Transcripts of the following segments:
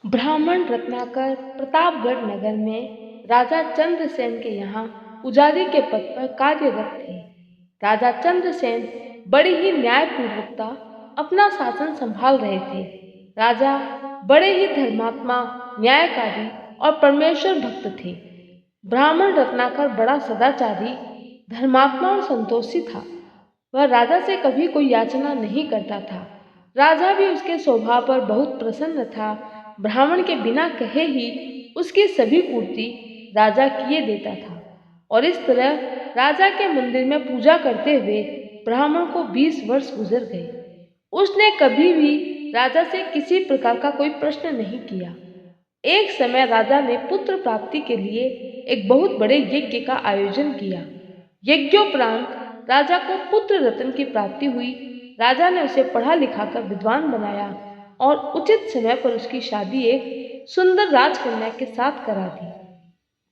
ब्राह्मण रत्नाकर प्रतापगढ़ नगर में राजा चंद्रसेन के यहाँ पुजारी के पद पर कार्यरत थे। राजा चंद्रसेन बड़ी ही न्यायपूर्वकता अपना शासन संभाल रहे थे। राजा बड़े ही धर्मात्मा, न्यायकारी और परमेश्वर भक्त थे। ब्राह्मण रत्नाकर बड़ा सदाचारी, धर्मात्मा और संतोषी था। वह राजा से कभी कोई याचना नहीं करता था। राजा भी उसके स्वभाव पर बहुत प्रसन्न था। ब्राह्मण के बिना कहे ही उसकी सभी पूर्ति राजा किए देता था और इस तरह राजा के मंदिर में पूजा करते हुए ब्राह्मण को 20 वर्ष गुजर गए। उसने कभी भी राजा से किसी प्रकार का कोई प्रश्न नहीं किया। एक समय राजा ने पुत्र प्राप्ति के लिए एक बहुत बड़े यज्ञ का आयोजन किया। यज्ञोपरांत राजा को पुत्र रत्न की प्राप्ति हुई। राजा ने उसे पढ़ा लिखा कर विद्वान बनाया और उचित समय पर उसकी शादी एक सुंदर राजकन्या के साथ करा दी।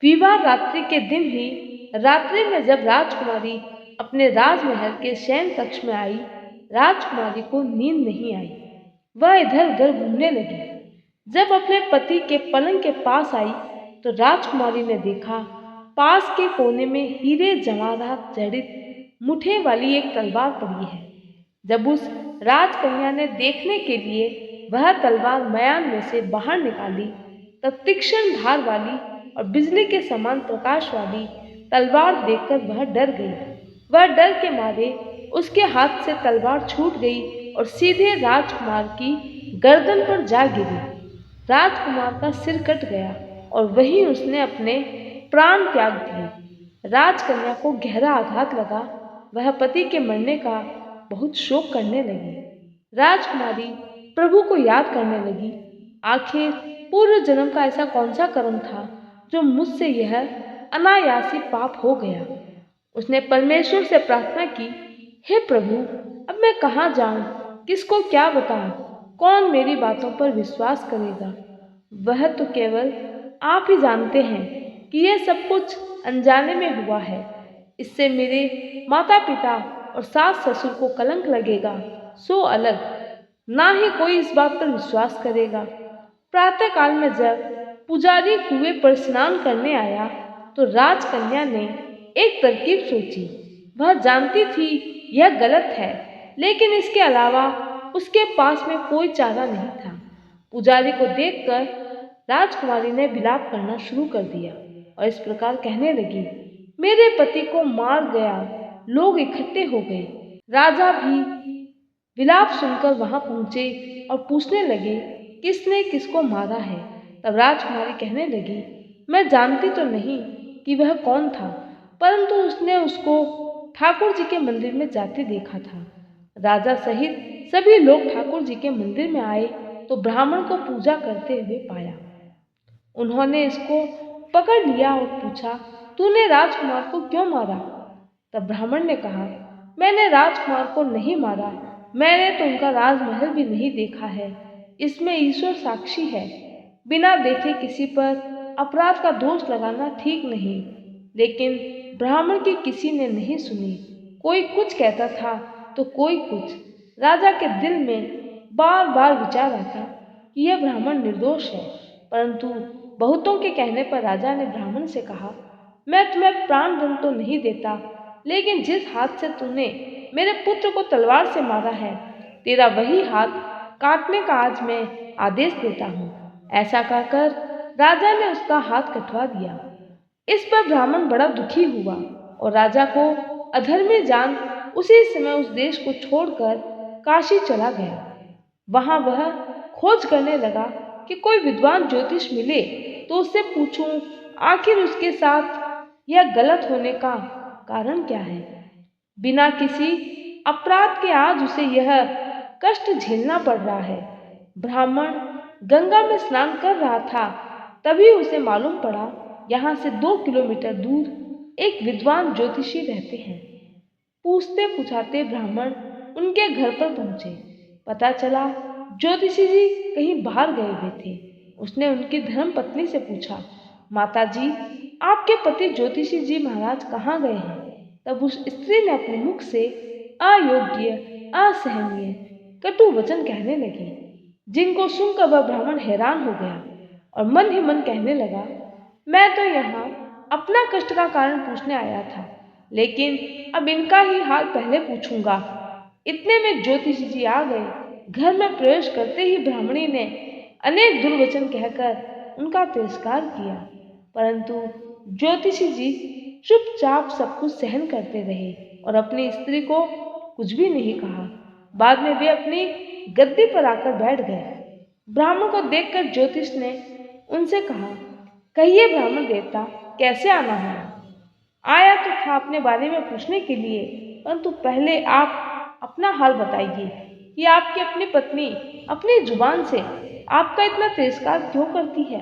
विवाह रात्रि के दिन ही रात्रि में जब राजकुमारी अपने राजमहल के शयन कक्ष में आई, राजकुमारी को नींद नहीं आई। वह इधर उधर घूमने लगी। जब अपने पति के पलंग के पास आई तो राजकुमारी ने देखा पास के कोने में हीरे जवाहरात जड़ित मुठे वाली एक तलवार पड़ी है। जब उस राजकन्या ने देखने के लिए वह तलवार मयान में से बाहर निकाली तब तीक्ष्ण धार वाली और बिजली के समान प्रकाश वाली तलवार देखकर वह डर गई। वह डर के मारे उसके हाथ से तलवार छूट गई और सीधे राजकुमार की गर्दन पर जा गिरी। राजकुमार का सिर कट गया और वहीं उसने अपने प्राण त्याग दिए। राजकन्या को गहरा आघात लगा। वह पति के मरने का बहुत शोक करने लगी। राजकुमारी प्रभु को याद करने लगी। आखिर पूर्व जन्म का ऐसा कौन सा कर्म था जो मुझसे यह अनायासी पाप हो गया। उसने परमेश्वर से प्रार्थना की, हे प्रभु, अब मैं कहाँ जाऊं, किसको क्या बताऊं, कौन मेरी बातों पर विश्वास करेगा। वह तो केवल आप ही जानते हैं कि यह सब कुछ अनजाने में हुआ है। इससे मेरे माता पिता और सास ससुर को कलंक लगेगा, सो अलग, ना ही कोई इस बात पर विश्वास करेगा। प्रातः काल में जब पुजारी कुएं पर स्नान करने आया तो राजकन्या ने एक तरकीब सोची। वह जानती थी यह गलत है, लेकिन इसके अलावा उसके पास में कोई चारा नहीं था। पुजारी को देखकर राजकुमारी ने विलाप करना शुरू कर दिया और इस प्रकार कहने लगी, मेरे पति को मार गया। लोग इकट्ठे हो गए। राजा भी विलाप सुनकर वहां पहुंचे और पूछने लगे, किसने किसको मारा है। तब राजकुमारी कहने लगी, मैं जानती तो नहीं कि वह कौन था, परंतु उसने उसको ठाकुर जी के मंदिर में जाते देखा था। राजा सहित सभी लोग ठाकुर जी के मंदिर में आए तो ब्राह्मण को पूजा करते हुए पाया। उन्होंने इसको पकड़ लिया और पूछा, तूने राजकुमार को क्यों मारा। तब ब्राह्मण ने कहा, मैंने राजकुमार को नहीं मारा, मैंने तो उनका राजमहल भी नहीं देखा है। इसमें ईश्वर साक्षी है। बिना देखे किसी पर अपराध का दोष लगाना ठीक नहीं। लेकिन ब्राह्मण की किसी ने नहीं सुनी। कोई कुछ कहता था तो कोई कुछ। राजा के दिल में बार बार विचार आता कि यह ब्राह्मण निर्दोष है, परंतु बहुतों के कहने पर राजा ने ब्राह्मण से कहा, मैं तुम्हें प्राण दंड तो नहीं देता, लेकिन जिस हाथ से तूने मेरे पुत्र को तलवार से मारा है, तेरा वही हाथ काटने का आज मैं आदेश देता हूँ। ऐसा कहकर राजा ने उसका हाथ कटवा दिया। इस पर ब्राह्मण बड़ा दुखी हुआ और राजा को अधर्मी जान उसी समय उस देश को छोड़कर काशी चला गया। वहां वह खोज करने लगा कि कोई विद्वान ज्योतिष मिले तो उससे पूछूं आखिर उसके साथ यह गलत होने का कारण क्या है। बिना किसी अपराध के आज उसे यह कष्ट झेलना पड़ रहा है। ब्राह्मण गंगा में स्नान कर रहा था, तभी उसे मालूम पड़ा यहाँ से 2 किलोमीटर दूर एक विद्वान ज्योतिषी रहते हैं। पूछते पूछाते ब्राह्मण उनके घर पर पहुंचे। पता चला ज्योतिषी जी कहीं बाहर गए हुए थे। उसने उनकी धर्म पत्नी से पूछा, माता जी, आपके पति ज्योतिषी जी महाराज कहाँ गए हैं। तब उस स्त्री ने अपने मुख से अयोग्य, असहनीय, कटु वचन कहने लगी। जिनको सुनकर वह ब्राह्मण हैरान हो गया और मन ही मन कहने लगा, मैं तो यहाँ अपना कष्ट का कारण पूछने आया था, लेकिन अब इनका ही हाल पहले पूछूंगा। इतने में ज्योतिषी जी आ गए। घर में प्रवेश करते ही ब्राह्मणी ने अनेक दुर्वचन कहकर उनका तिरस्कार किया, परंतु ज्योतिषी जी चुपचाप सब कुछ सहन करते रहे और अपनी स्त्री को कुछ भी नहीं कहा। बाद में वे अपनी गद्दी पर आकर बैठ गए। ब्राह्मण को देखकर ज्योतिष ने उनसे कहा, कहिए ब्राह्मण देवता, कैसे आना हुआ? आया तो था अपने बारे में पूछने के लिए, परंतु पहले आप अपना हाल बताइए कि आपकी अपनी पत्नी अपनी जुबान से आपका इतना तिरस्कार क्यों करती है,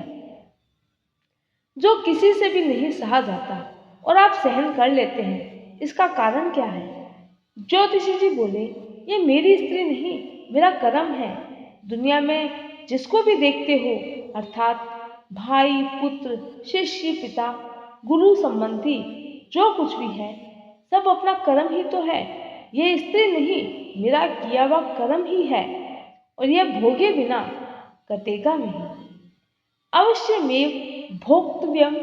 जो किसी से भी नहीं सहा जाता और आप सहन कर लेते हैं। इसका कारण क्या है? ज्योतिषी जी बोले, ये मेरी स्त्री नहीं, मेरा कर्म है। दुनिया में जिसको भी देखते हो, अर्थात भाई, पुत्र, शिष्य, पिता, गुरु संबंधी जो कुछ भी है, सब अपना कर्म ही तो है। ये स्त्री नहीं, मेरा किया हुआ कर्म ही है और यह भोगे बिना कटेगा नहीं। अवश्य में भोक्तव्यम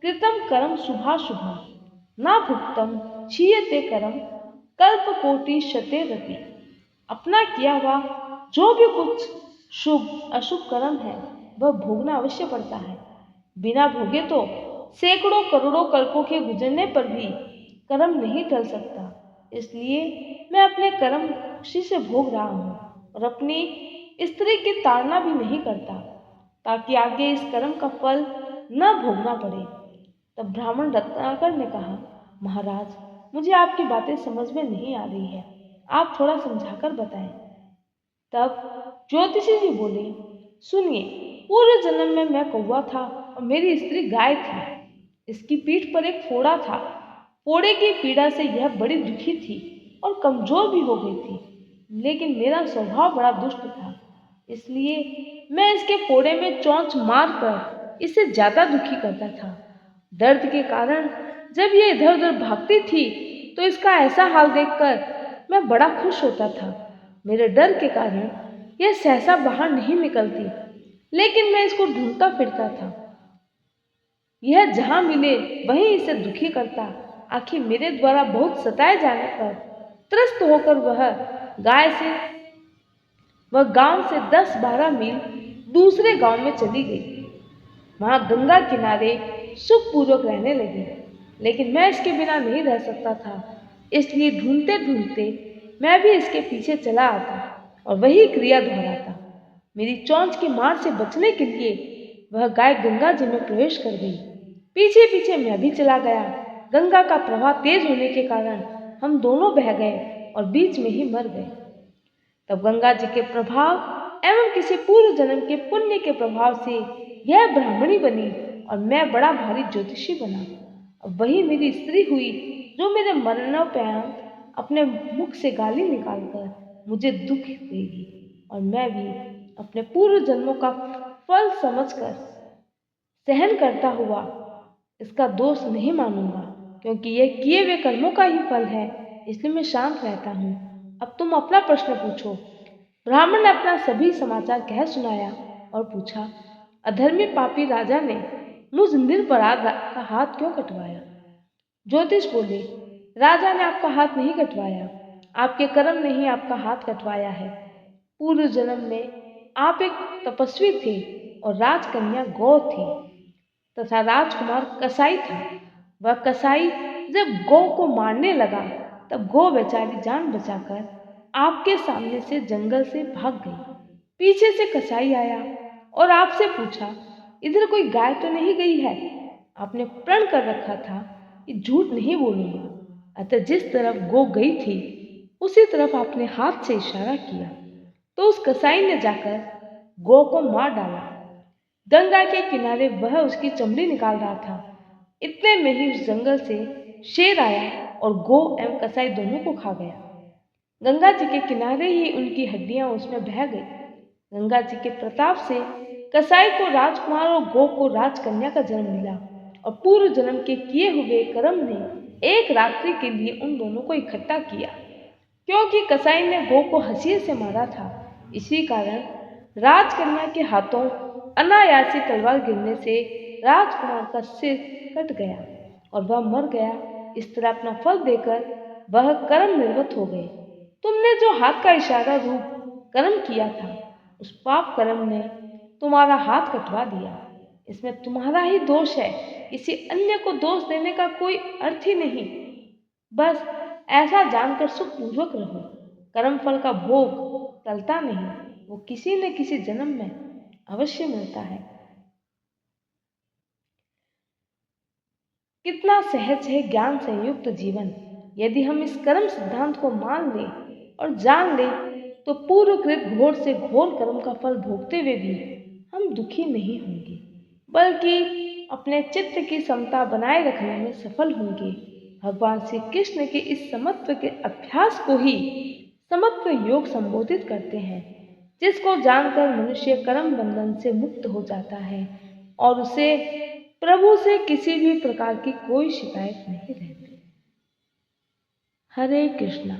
कृतम कर्म शुभाशुभम ना भुक्तम क्षीयते कर्म कल्पकोटि शतेरपि। अपना किया हुआ जो भी कुछ शुभ अशुभ कर्म है वह भोगना अवश्य पड़ता है। बिना भोगे तो सैकड़ों करोड़ों कल्पों के गुजरने पर भी कर्म नहीं टल सकता। इसलिए मैं अपने कर्म खुशी से भोग रहा हूँ और अपनी स्त्री की ताड़ना भी नहीं करता, ताकि आगे इस कर्म का फल न भोगना पड़े। तब ब्राह्मण रत्नाकर ने कहा, महाराज, मुझे आपकी बातें समझ में नहीं आ रही है, आप थोड़ा समझाकर बताएं। तब ज्योतिषी जी बोले, सुनिए, पूर्व जन्म में मैं कौवा था और मेरी स्त्री गाय थी। इसकी पीठ पर एक फोड़ा था। फोड़े की पीड़ा से यह बड़ी दुखी थी और कमजोर भी हो गई थी, लेकिन मेरा स्वभाव बड़ा दुष्ट था, इसलिए मैं इसके फोड़े में चोंच मारकर इसे ज्यादा दुखी करता था। दर्द के कारण जब ये इधर उधर भागती थी तो इसका ऐसा हाल देखकर मैं बड़ा खुश होता था। मेरे डर के कारण यह सहसा बाहर नहीं निकलती, लेकिन मैं इसको ढूंढता फिरता था। यह जहां मिले वहीं इसे दुखी करता। आखिर मेरे द्वारा बहुत सताए जाने पर त्रस्त होकर वह गांव से 10-12 मील दूसरे गांव में चली गई। वहां गंगा किनारे सुखपूर्वक रहने लगी, लेकिन मैं इसके बिना नहीं रह सकता था। इसलिए ढूंढते ढूंढते मैं भी इसके पीछे चला आता और वही क्रिया दोहराता। मेरी चोंच की मार से बचने के लिए वह गाय गंगा जी में प्रवेश कर गई। पीछे पीछे मैं भी चला गया। गंगा का प्रवाह तेज होने के कारण हम दोनों बह गए और बीच में ही मर गए। तब गंगा जी के प्रभाव एवं किसी पूर्व जन्म के पुण्य के प्रभाव से यह ब्राह्मणी बनी और मैं बड़ा भारी ज्योतिषी बना। अब वही मेरी स्त्री हुई जो मेरे मरणोपरांत अपने मुख से गाली निकालकर मुझे दुख देगी, और मैं भी अपने पूर्व जन्मों का फल समझकर सहन करता हुआ इसका दोष नहीं मानूंगा, क्योंकि यह किए हुए कर्मों का ही फल है। इसलिए मैं शांत रहता हूँ। अब तुम अपना प्रश्न पूछो। ब्राह्मण ने अपना सभी समाचार कह सुनाया और पूछा, अधर्मी पापी राजा ने मुझ निरपराध का हाथ क्यों कटवाया? ज्योतिष बोले, राजा ने आपका हाथ नहीं कटवाया, आपके कर्म ने ही आपका हाथ कटवाया है। पूर्व जन्म में आप एक तपस्वी थे और राजकन्या गौ थी तथा राजकुमार कसाई था। वह कसाई जब गौ को मारने लगा तब गौ बेचारी जान बचाकर आपके सामने से जंगल से भाग गई। पीछे से कसाई आया और आपसे पूछा, इधर कोई गाय तो नहीं गई है? आपने प्रण कर रखा था कि झूठ नहीं बोलूंगा, अतः जिस तरफ गौ गई थी उसी तरफ आपने हाथ से इशारा किया तो उस कसाई ने जाकर गौ को मार डाला। गंगा के किनारे वह उसकी चमड़ी निकाल रहा था। इतने में ही उस जंगल से शेर आया और गौ एवं कसाई दोनों को खा गया। गंगा जी के किनारे ही उनकी हड्डियां उसमें बह गई। गंगा जी के प्रताप से कसाई को राजकुमार और गौ को राजकन्या का जन्म मिला और पूर्व जन्म के किए हुए कर्म ने एक रात्रि के लिए उन दोनों को इकट्ठा किया। क्योंकि कसाई ने गौ को हंसिए से मारा था, इसी कारण राजकन्या के हाथों अनायासी तलवार गिरने से राजकुमार का सिर कट गया और वह मर गया। इस तरह अपना फल देकर वह कर्म निर्वत हो गए। तुमने जो हाथ का इशारा रूप कर्म किया था, उस पाप कर्म ने तुम्हारा हाथ कटवा दिया। इसमें तुम्हारा ही दोष है, किसी अन्य को दोष देने का कोई अर्थ ही नहीं। बस ऐसा जानकर सुखपूर्वक रहो। कर्म फल का भोग टलता नहीं, वो किसी न किसी जन्म में अवश्य मिलता है। कितना सहज है ज्ञान संयुक्त जीवन। यदि हम इस कर्म सिद्धांत को मान लें और जान लें तो पूर्वकृत घोर से घोर कर्म का फल भोगते हुए भी हम दुखी नहीं होंगे, बल्कि अपने चित्त की समता बनाए रखने में सफल होंगे। भगवान श्री कृष्ण के इस समत्व के अभ्यास को ही समत्व योग संबोधित करते हैं, जिसको जानकर मनुष्य कर्म बंधन से मुक्त हो जाता है और उसे प्रभु से किसी भी प्रकार की कोई शिकायत नहीं रहती। हरे कृष्णा।